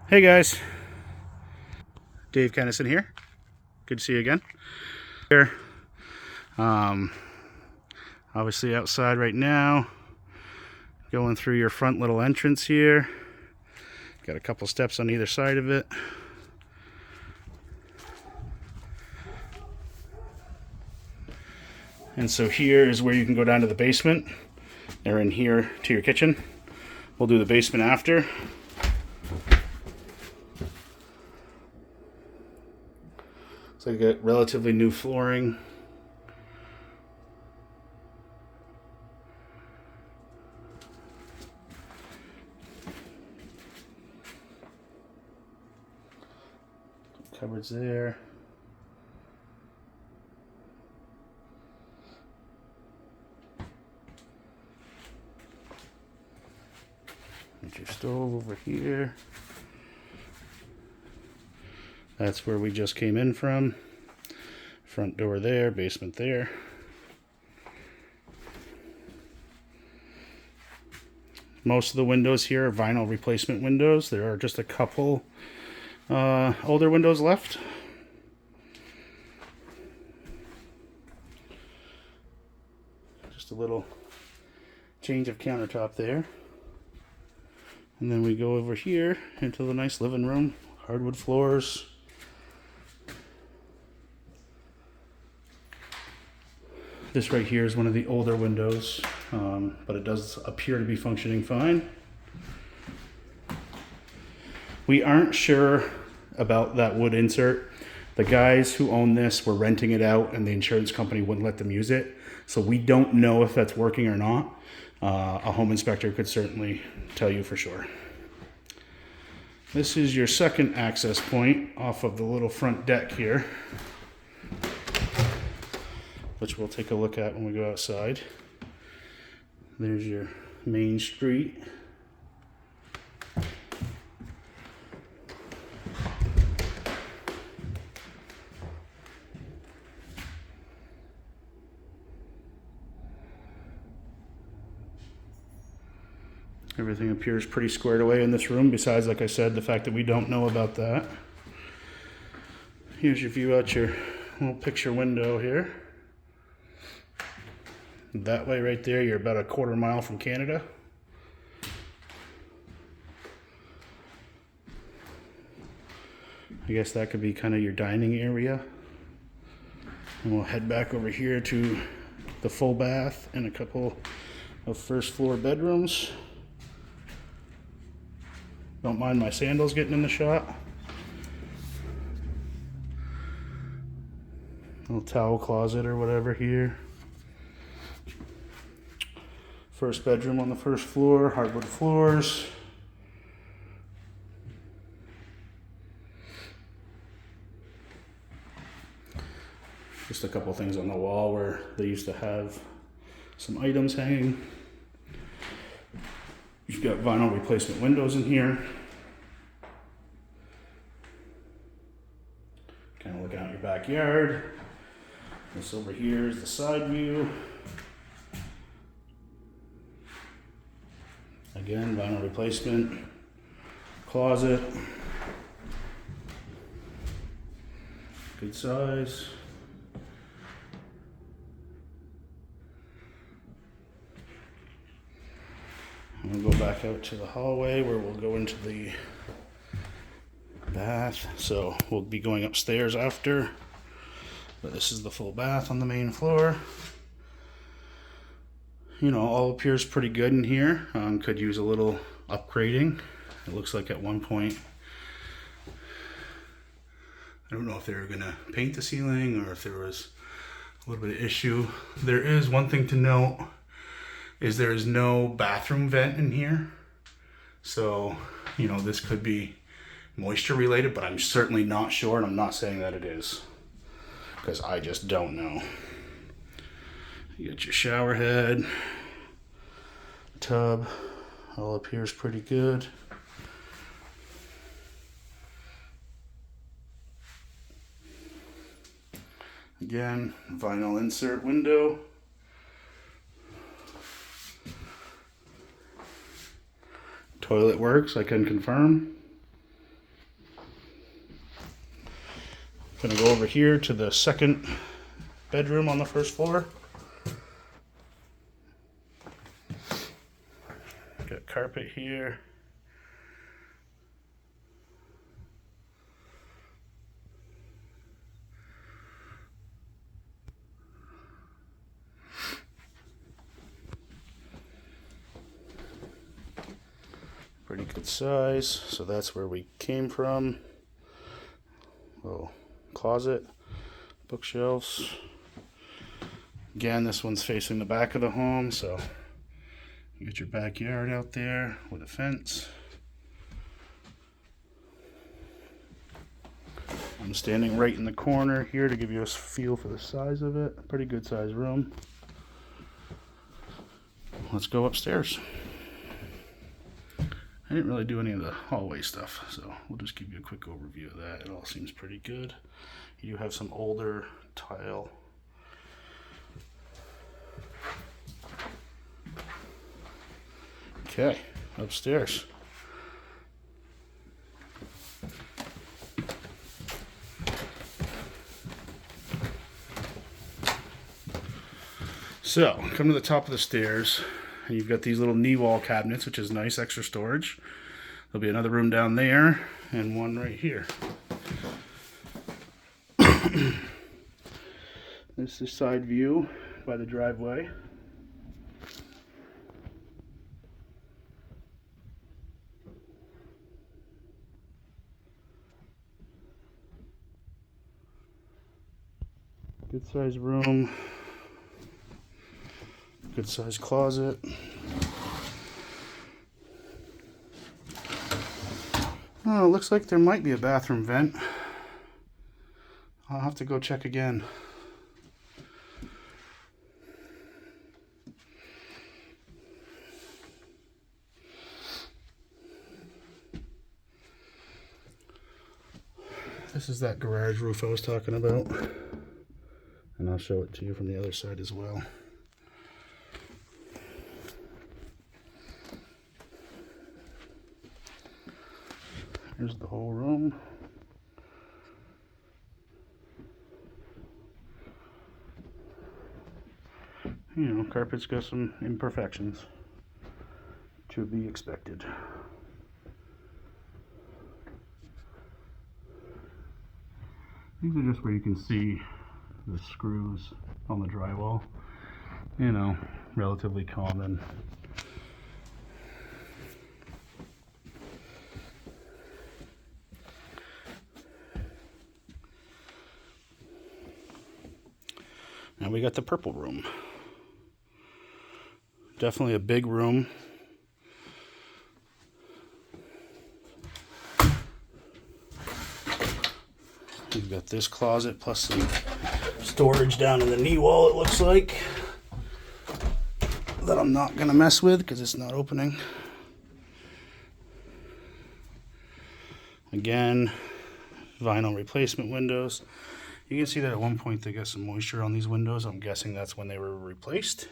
Hey guys, Dave Kennison here. Good to see you again. Here, um, obviously outside right now, going through your front little entrance here. Got a couple steps on either side of it. And so here is where you can go down to the basement, or in here to your kitchen. We'll do the basement after. So you get relatively new flooring. Cupboards there. There's your stove over here. That's where we just came in from. Front door there, basement there. Most of the windows here are vinyl replacement windows. There are just a couple older windows left. Just a little change of countertop there. And then we go over here into the nice living room. Hardwood floors. This right here is one of the older windows, but it does appear to be functioning fine. We aren't sure about that wood insert. The guys who own this were renting it out and the insurance company wouldn't let them use it. So we don't know if that's working or not. A home inspector could certainly tell you for sure. This is your second access point off of the little front deck here, which we'll take a look at when we go outside. There's your main street. Everything appears pretty squared away in this room, besides, like I said, the fact that we don't know about that. Here's your view out your little picture window here. That way right there, you're about a quarter mile from Canada. I guess that could be kind of your dining area. And we'll head back over here to the full bath and a couple of first floor bedrooms. Don't mind my sandals getting in the shot. Little towel closet or whatever here. First bedroom on the first floor, hardwood floors. Just a couple things on the wall where they used to have some items hanging. You've got vinyl replacement windows in here. Kind of looking out your backyard. This over here is the side view. Again, vinyl replacement. Closet. Good size. We'll go back out to the hallway where we'll go into the bath. So we'll be going upstairs after. But this is the full bath on the main floor. You know, all appears pretty good in here. Could use a little upgrading. It looks like at one point, I don't know if they were gonna paint the ceiling or if there was a little bit of issue. There is one thing to note, is there is no bathroom vent in here. So, you know, this could be moisture related, but I'm certainly not sure, and I'm not saying that it is, because I just don't know. You got your shower head, tub, all appears pretty good. Again, vinyl insert window. Toilet works, I can confirm. Gonna go over here to the second bedroom on the first floor. Got carpet here. Pretty good size, so that's where we came from. Little closet, bookshelves. Again, this one's facing the back of the home, so you get your backyard out there with a fence. I'm standing right in the corner here to give you a feel for the size of it. Pretty good size room. Let's go upstairs. I didn't really do any of the hallway stuff, so we'll just give you a quick overview of that. It all seems pretty good. You have some older tile. Okay, upstairs. So, come to the top of the stairs. And you've got these little knee wall cabinets, which is nice, extra storage. There'll be another room down there and one right here. This is the side view by the driveway. Good size room. Good size closet. Oh, it looks like there might be a bathroom vent. I'll have to go check again. This is that garage roof I was talking about. And I'll show it to you from the other side as well. Here's the whole room. You know, carpet's got some imperfections to be expected. These are just where you can see the screws on the drywall. You know, relatively common. Now we got the purple room. Definitely a big room. You've got this closet plus some storage down in the knee wall, it looks like, that I'm not going to mess with because it's not opening. Again, vinyl replacement windows. You can see that at one point they got some moisture on these windows. I'm guessing that's when they were replaced.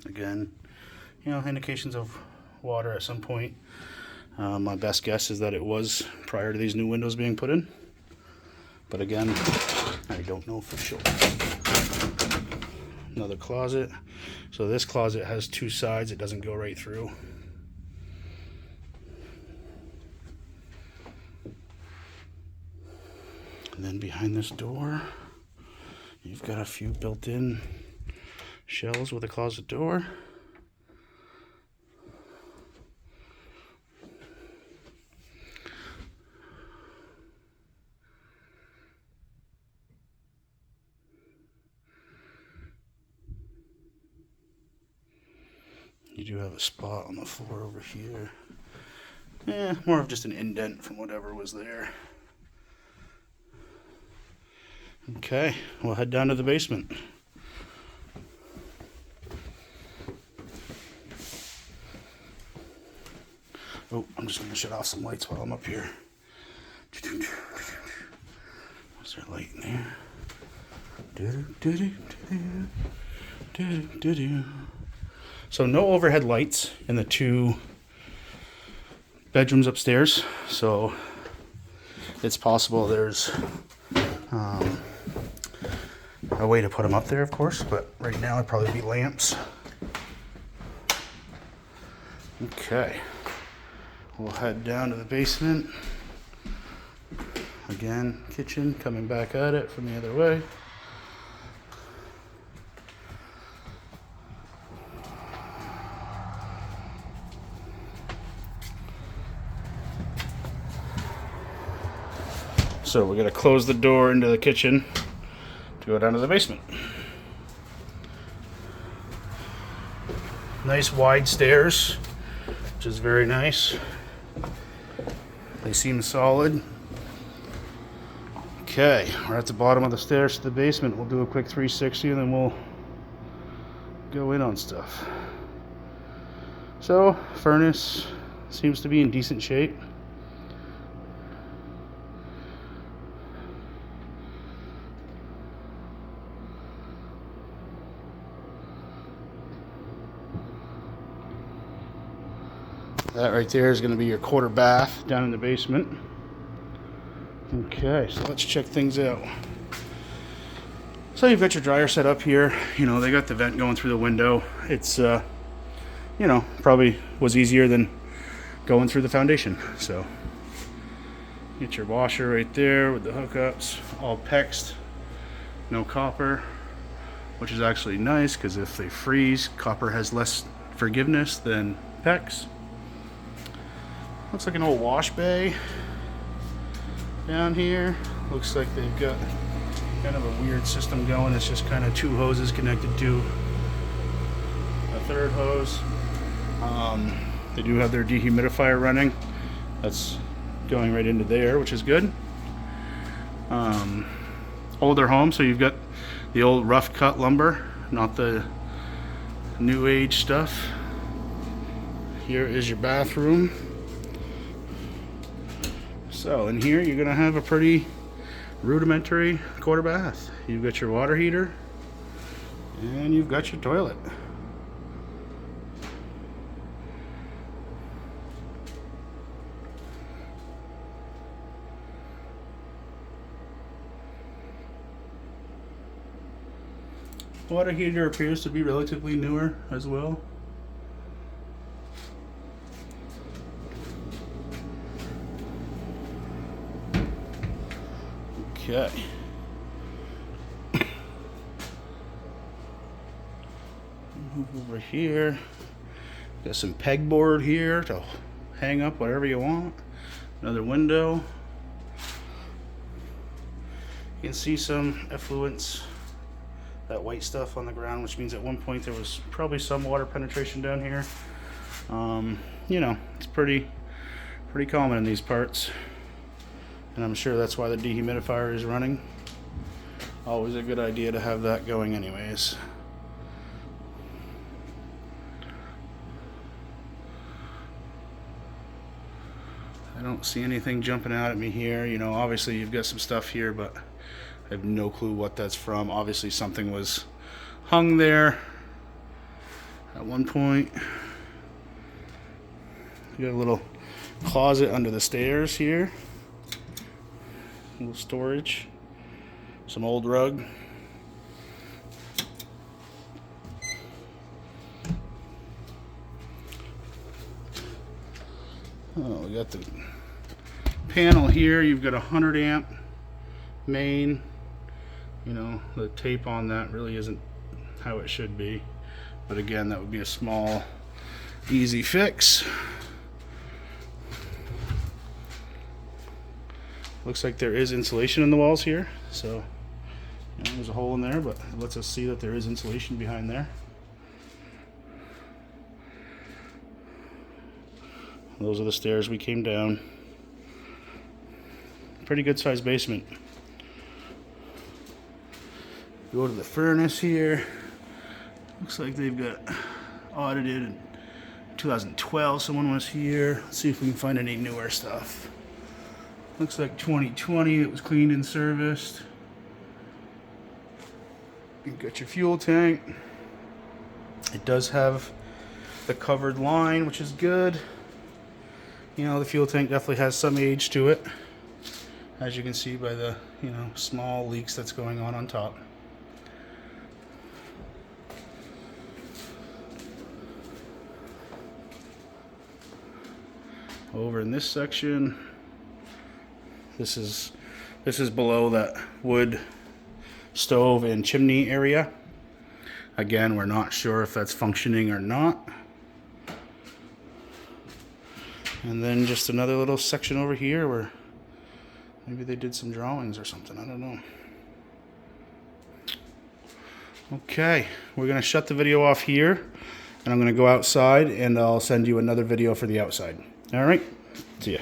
Again, you know, indications of water at some point. My best guess is that it was prior to these new windows being put in. But again, I don't know for sure. Another closet. So this closet has two sides. It doesn't go right through. And then behind this door, you've got a few built-in shelves with a closet door. You do have a spot on the floor over here. Yeah, more of just an indent from whatever was there. Okay, we'll head down to the basement. Oh, I'm just going to shut off some lights while I'm up here. Was there a light in there? So no overhead lights in the 2 bedrooms upstairs, so it's possible there's a way to put them up there, of course, but right now it'd probably be lamps. Okay, we'll head down to the basement. Again, kitchen, coming back at it from the other way. So we're gonna close the door into the kitchen to go down to the basement. Nice wide stairs, which is very nice. They seem solid. Okay, we're at the bottom of the stairs to the basement. We'll do a quick 360 and then we'll go in on stuff. So, furnace seems to be in decent shape. That right there is going to be your quarter bath down in the basement. Okay, so let's check things out. So you've got your dryer set up here. You know, they got the vent going through the window. It's, you know, probably was easier than going through the foundation. So, get your washer right there with the hookups, all PEXed, no copper, which is actually nice because if they freeze, copper has less forgiveness than PEX. Looks like an old wash bay down here. Looks like they've got kind of a weird system going. It's just kind of 2 hoses connected to a 3rd hose. They do have their dehumidifier running. That's going right into there, which is good. Older home, so you've got the old rough cut lumber, not the new age stuff. Here is your bathroom. So in here you're gonna have a pretty rudimentary quarter bath. You've got your water heater and you've got your toilet. Water heater appears to be relatively newer as well. Okay. Move over here. Got some pegboard here to hang up whatever you want. Another window. You can see some effluents, that white stuff on the ground, which means at one point there was probably some water penetration down here. You know, it's pretty common in these parts. And I'm sure that's why the dehumidifier is running. Always a good idea to have that going anyways. I don't see anything jumping out at me here. You know, obviously you've got some stuff here, but I have no clue what that's from. Obviously something was hung there at one point. You got a little closet under the stairs here. Little storage, some old rug. Oh, we got the panel here. You've got a 100 amp main. You know, the tape on that really isn't how it should be, but again, that would be a small, easy fix. Looks like there is insulation in the walls here, so you know, there's a hole in there, but it lets us see that there is insulation behind there. Those are the stairs we came down. Pretty good sized basement. Go to the furnace here. Looks like they've got audited in 2012. Someone was here. Let's see if we can find any newer stuff. Looks like 2020 it was cleaned and serviced. You got your fuel tank. It does have the covered line, which is good. You know, the fuel tank definitely has some age to it, as you can see by the, you know, small leaks that's going on top. Over in this section, this is below that wood stove and chimney area. Again, we're not sure if that's functioning or not. And then just another little section over here where maybe they did some drawings or something. I don't know. Okay, we're gonna shut the video off here, and I'm gonna go outside and I'll send you another video for the outside. All right, see ya.